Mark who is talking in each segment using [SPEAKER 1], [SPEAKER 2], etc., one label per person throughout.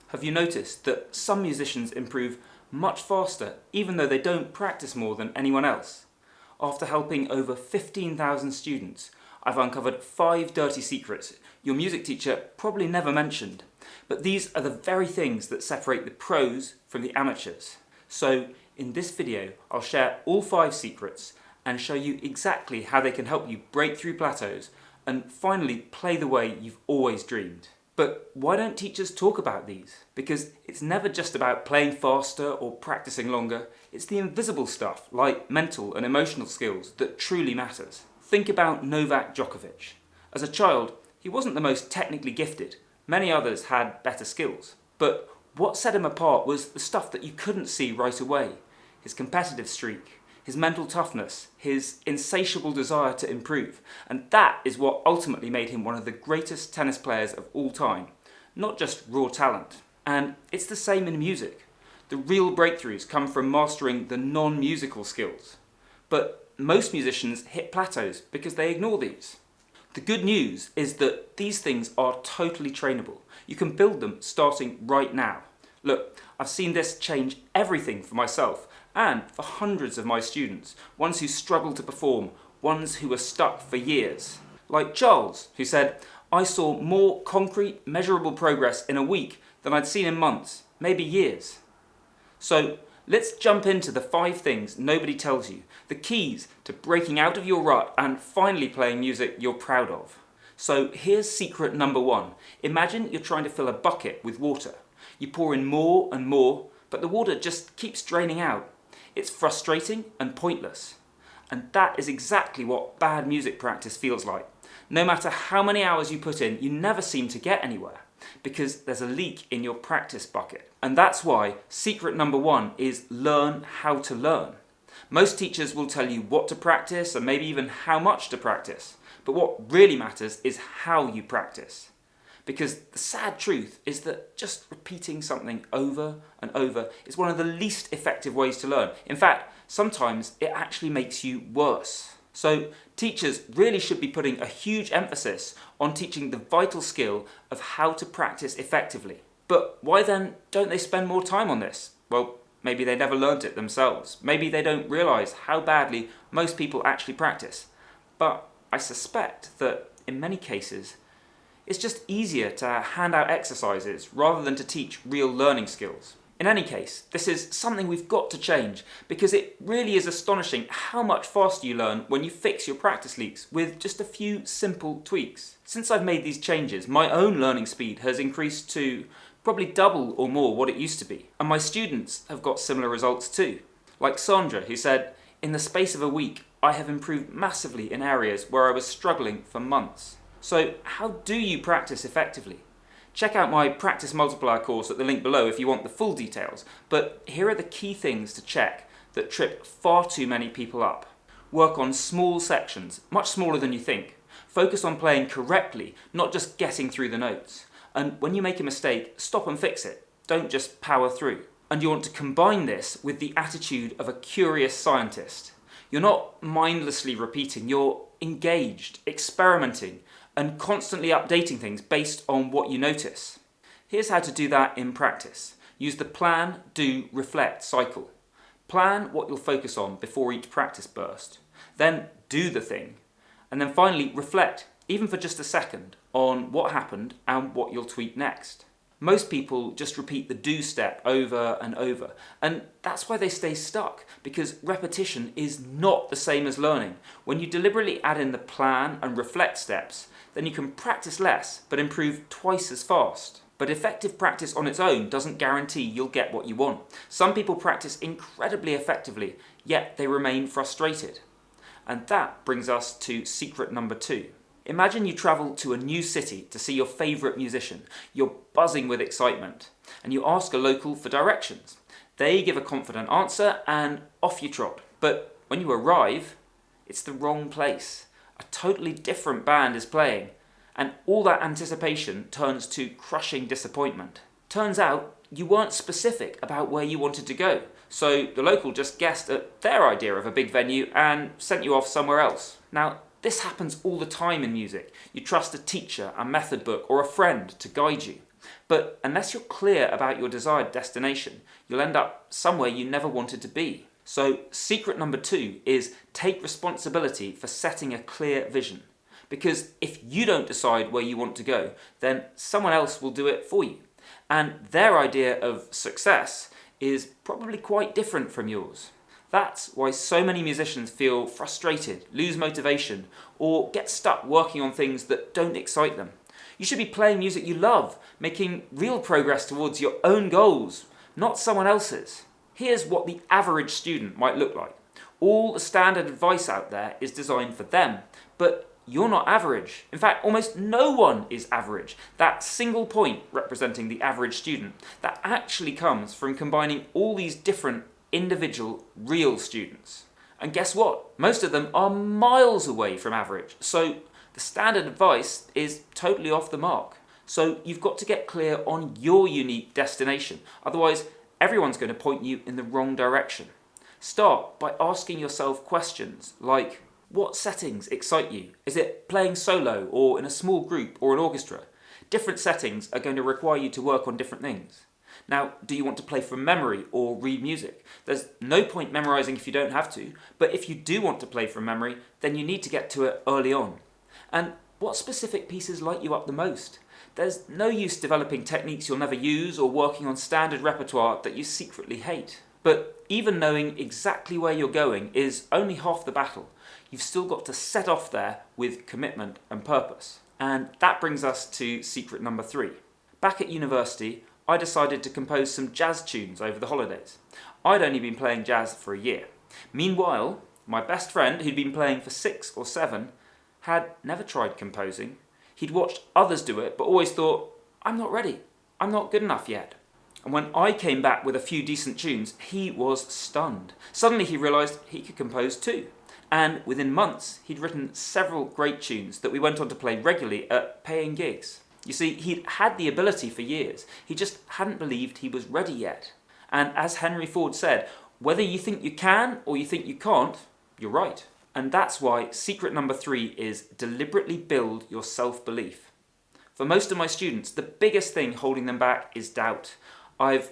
[SPEAKER 1] Have you noticed that some musicians improve much faster even though they don't practice more than anyone else? After helping over 15,000 students, I've uncovered 5 dirty secrets your music teacher probably never mentioned. But these are the very things that separate the pros from the amateurs. So in this video, I'll share all 5 secrets and show you exactly how they can help you break through plateaus and finally play the way you've always dreamed. But why don't teachers talk about these? Because it's never just about playing faster or practicing longer. It's the invisible stuff, like mental and emotional skills, that truly matters. Think about Novak Djokovic. As a child, he wasn't the most technically gifted. Many others had better skills. But what set him apart was the stuff that you couldn't see right away. His competitive streak, his mental toughness, his insatiable desire to improve. And that is what ultimately made him one of the greatest tennis players of all time. Not just raw talent. And it's the same in music. The real breakthroughs come from mastering the non-musical skills. But most musicians hit plateaus because they ignore these. The good news is that these things are totally trainable. You can build them starting right now. Look, I've seen this change everything for myself and for hundreds of my students, ones who struggle to perform, ones who were stuck for years. Like Charles, who said, "I saw more concrete, measurable progress in a week than I'd seen in months, maybe years." So let's jump into the 5 things nobody tells you, the keys to breaking out of your rut and finally playing music you're proud of. So here's secret number 1. Imagine you're trying to fill a bucket with water. You pour in more and more, but the water just keeps draining out. It's frustrating and pointless. And that is exactly what bad music practice feels like. No matter how many hours you put in, you never seem to get anywhere because there's a leak in your practice bucket. And that's why secret number 1 is learn how to learn. Most teachers will tell you what to practice and maybe even how much to practice. But what really matters is how you practice. Because the sad truth is that just repeating something over and over is one of the least effective ways to learn. In fact, sometimes it actually makes you worse. So teachers really should be putting a huge emphasis on teaching the vital skill of how to practice effectively. But why then don't they spend more time on this? Well, maybe they never learned it themselves. Maybe they don't realise how badly most people actually practice. But I suspect that in many cases, it's just easier to hand out exercises rather than to teach real learning skills. In any case, this is something we've got to change because it really is astonishing how much faster you learn when you fix your practice leaks with just a few simple tweaks. Since I've made these changes, my own learning speed has increased to probably double or more what it used to be. And my students have got similar results too. Like Sandra, who said, "In the space of a week, I have improved massively in areas where I was struggling for months." So how do you practice effectively? Check out my Practice Multiplier course at the link below if you want the full details, but here are the key things to check that trip far too many people up. Work on small sections, much smaller than you think. Focus on playing correctly, not just getting through the notes. And when you make a mistake, stop and fix it. Don't just power through. And you want to combine this with the attitude of a curious scientist. You're not mindlessly repeating, you're engaged, experimenting, and constantly updating things based on what you notice. Here's how to do that in practice. Use the plan, do, reflect cycle. Plan what you'll focus on before each practice burst. Then do the thing. And then finally reflect, even for just a second, on what happened and what you'll tweak next. Most people just repeat the do step over and over, and that's why they stay stuck, because repetition is not the same as learning. When you deliberately add in the plan and reflect steps, then you can practice less, but improve twice as fast. But effective practice on its own doesn't guarantee you'll get what you want. Some people practice incredibly effectively, yet they remain frustrated. And that brings us to secret number 2. Imagine you travel to a new city to see your favourite musician. You're buzzing with excitement, and you ask a local for directions. They give a confident answer, and off you trot. But when you arrive, it's the wrong place. A totally different band is playing, and all that anticipation turns to crushing disappointment. Turns out you weren't specific about where you wanted to go, so the local just guessed at their idea of a big venue and sent you off somewhere else. Now, this happens all the time in music. You trust a teacher, a method book, or a friend to guide you. But unless you're clear about your desired destination, you'll end up somewhere you never wanted to be. So secret number 2 is take responsibility for setting a clear vision. Because if you don't decide where you want to go, then someone else will do it for you. And their idea of success is probably quite different from yours. That's why so many musicians feel frustrated, lose motivation, or get stuck working on things that don't excite them. You should be playing music you love, making real progress towards your own goals, not someone else's. Here's what the average student might look like. All the standard advice out there is designed for them, but you're not average. In fact, almost no one is average. That single point representing the average student, that actually comes from combining all these different individual real students. And guess what? Most of them are miles away from average. So the standard advice is totally off the mark. So you've got to get clear on your unique destination. Otherwise, everyone's going to point you in the wrong direction. Start by asking yourself questions like, what settings excite you? Is it playing solo or in a small group or an orchestra? Different settings are going to require you to work on different things. Now, do you want to play from memory or read music? There's no point memorizing if you don't have to, but if you do want to play from memory, then you need to get to it early on. And what specific pieces light you up the most? There's no use developing techniques you'll never use or working on standard repertoire that you secretly hate. But even knowing exactly where you're going is only half the battle. You've still got to set off there with commitment and purpose. And that brings us to secret number 3. Back at university, I decided to compose some jazz tunes over the holidays. I'd only been playing jazz for a year. Meanwhile, my best friend, who'd been playing for 6 or 7, had never tried composing. He'd watched others do it, but always thought, I'm not ready. I'm not good enough yet. And when I came back with a few decent tunes, he was stunned. Suddenly he realised he could compose too. And within months, he'd written several great tunes that we went on to play regularly at paying gigs. You see, he'd had the ability for years. He just hadn't believed he was ready yet. And as Henry Ford said, whether you think you can or you think you can't, you're right. And that's why secret number 3 is deliberately build your self-belief. For most of my students, the biggest thing holding them back is doubt. I've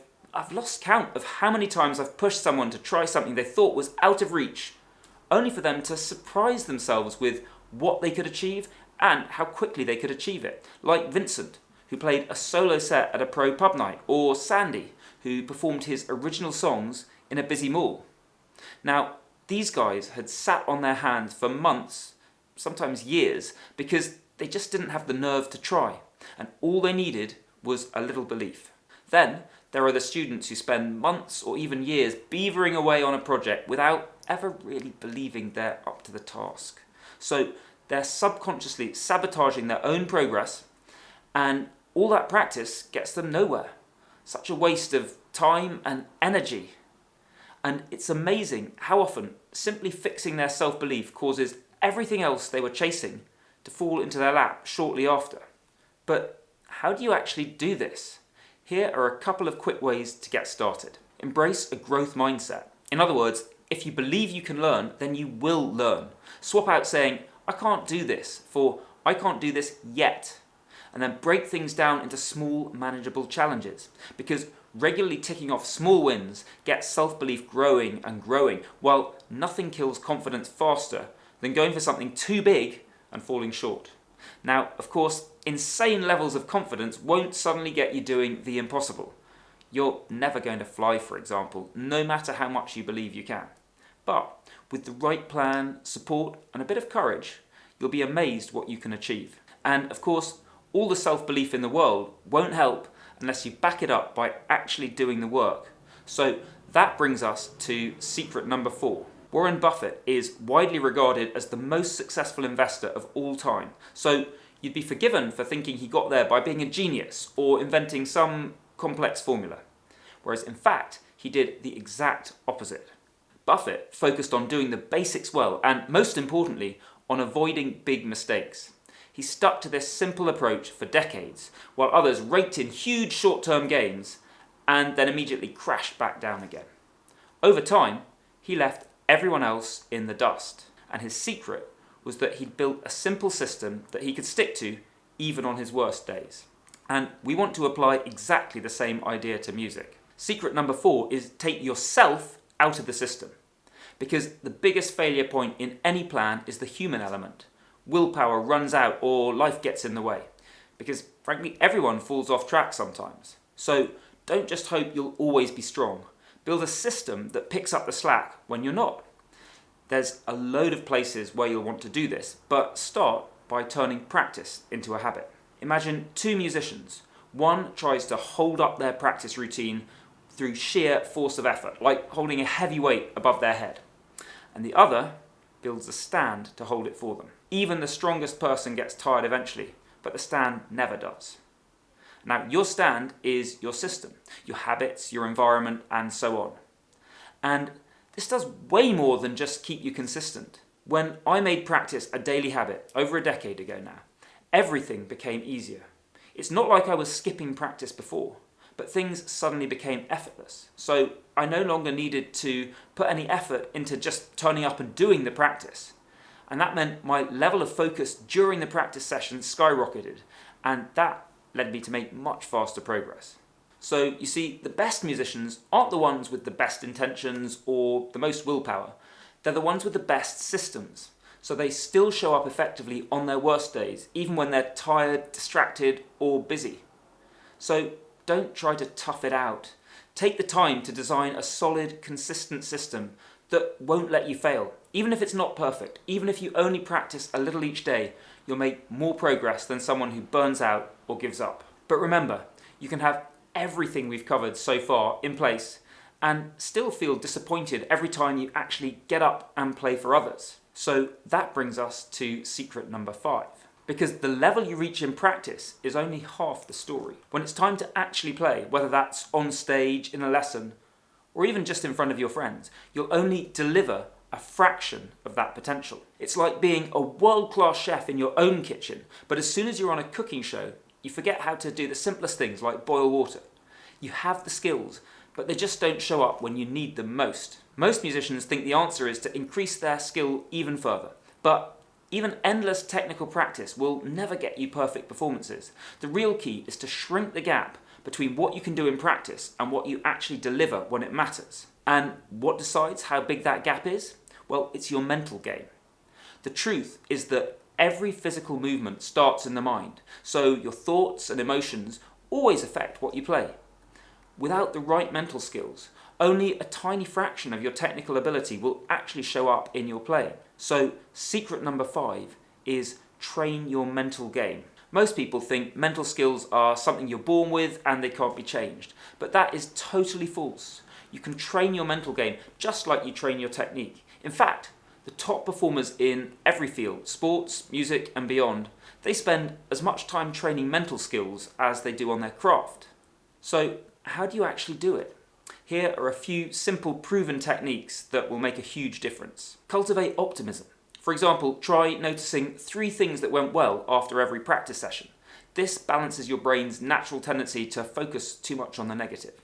[SPEAKER 1] lost count of how many times I've pushed someone to try something they thought was out of reach, only for them to surprise themselves with what they could achieve and how quickly they could achieve it. Like Vincent, who played a solo set at a pro pub night, or Sandy, who performed his original songs in a busy mall. Now, these guys had sat on their hands for months, sometimes years, because they just didn't have the nerve to try, and all they needed was a little belief. Then, there are the students who spend months or even years beavering away on a project without ever really believing they're up to the task. So they're subconsciously sabotaging their own progress, and all that practice gets them nowhere. Such a waste of time and energy. And it's amazing how often simply fixing their self-belief causes everything else they were chasing to fall into their lap shortly after. But how do you actually do this? Here are a couple of quick ways to get started. Embrace a growth mindset. In other words, if you believe you can learn, then you will learn. Swap out saying, I can't do this, for I can't do this yet. And then break things down into small, manageable challenges. Because regularly ticking off small wins gets self-belief growing and growing, while nothing kills confidence faster than going for something too big and falling short. Now, of course, insane levels of confidence won't suddenly get you doing the impossible. You're never going to fly, for example, no matter how much you believe you can. But with the right plan, support, and a bit of courage, you'll be amazed what you can achieve. And of course, all the self-belief in the world won't help unless you back it up by actually doing the work. So that brings us to secret number 4. Warren Buffett is widely regarded as the most successful investor of all time. So you'd be forgiven for thinking he got there by being a genius or inventing some complex formula. Whereas in fact, he did the exact opposite. Buffett focused on doing the basics well and, most importantly, on avoiding big mistakes. He stuck to this simple approach for decades, while others raked in huge short-term gains and then immediately crashed back down again. Over time, he left everyone else in the dust, and his secret was that he'd built a simple system that he could stick to even on his worst days. And we want to apply exactly the same idea to music. Secret number 4 is take yourself out of the system. Because the biggest failure point in any plan is the human element. Willpower runs out or life gets in the way. Because frankly, everyone falls off track sometimes. So don't just hope you'll always be strong. Build a system that picks up the slack when you're not. There's a load of places where you'll want to do this, but start by turning practice into a habit. Imagine 2 musicians. One tries to hold up their practice routine through sheer force of effort, like holding a heavy weight above their head. And the other builds a stand to hold it for them. Even the strongest person gets tired eventually, but the stand never does. Now, your stand is your system, your habits, your environment, and so on. And this does way more than just keep you consistent. When I made practice a daily habit over a decade ago now, everything became easier. It's not like I was skipping practice before, but things suddenly became effortless. So I no longer needed to put any effort into just turning up and doing the practice. And that meant my level of focus during the practice session skyrocketed, and that led me to make much faster progress. So you see, the best musicians aren't the ones with the best intentions or the most willpower. They're the ones with the best systems. So they still show up effectively on their worst days, even when they're tired, distracted, or busy. So don't try to tough it out. Take the time to design a solid, consistent system that won't let you fail. Even if it's not perfect, even if you only practice a little each day, you'll make more progress than someone who burns out or gives up. But remember, you can have everything we've covered so far in place and still feel disappointed every time you actually get up and play for others. So that brings us to secret number 5. Because the level you reach in practice is only half the story. When it's time to actually play, whether that's on stage, in a lesson, or even just in front of your friends, you'll only deliver a fraction of that potential. It's like being a world-class chef in your own kitchen, but as soon as you're on a cooking show, you forget how to do the simplest things like boil water. You have the skills, but they just don't show up when you need them most. Most musicians think the answer is to increase their skill even further, but even endless technical practice will never get you perfect performances. The real key is to shrink the gap between what you can do in practice and what you actually deliver when it matters. And what decides how big that gap is? Well, it's your mental game. The truth is that every physical movement starts in the mind, so your thoughts and emotions always affect what you play. Without the right mental skills, only a tiny fraction of your technical ability will actually show up in your playing. So secret number 5 is train your mental game. Most people think mental skills are something you're born with and they can't be changed, but that is totally false. You can train your mental game just like you train your technique. In fact, the top performers in every field, sports, music and beyond, they spend as much time training mental skills as they do on their craft. So how do you actually do it? Here are a few simple proven techniques that will make a huge difference. Cultivate optimism. For example, try noticing 3 things that went well after every practice session. This balances your brain's natural tendency to focus too much on the negative.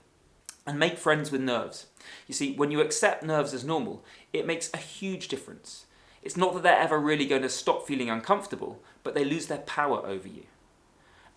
[SPEAKER 1] And make friends with nerves. You see, when you accept nerves as normal, it makes a huge difference. It's not that they're ever really going to stop feeling uncomfortable, but they lose their power over you.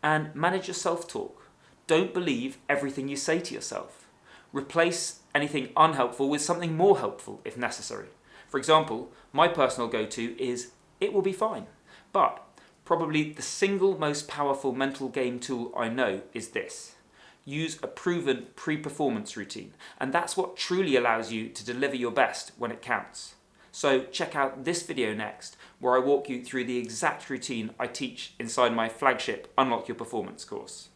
[SPEAKER 1] And manage your self-talk. Don't believe everything you say to yourself. Replace anything unhelpful with something more helpful if necessary. For example, my personal go-to is, "It will be fine." But probably the single most powerful mental game tool I know is this. Use a proven pre-performance routine, and that's what truly allows you to deliver your best when it counts. So check out this video next, where I walk you through the exact routine I teach inside my flagship Unlock Your Performance course.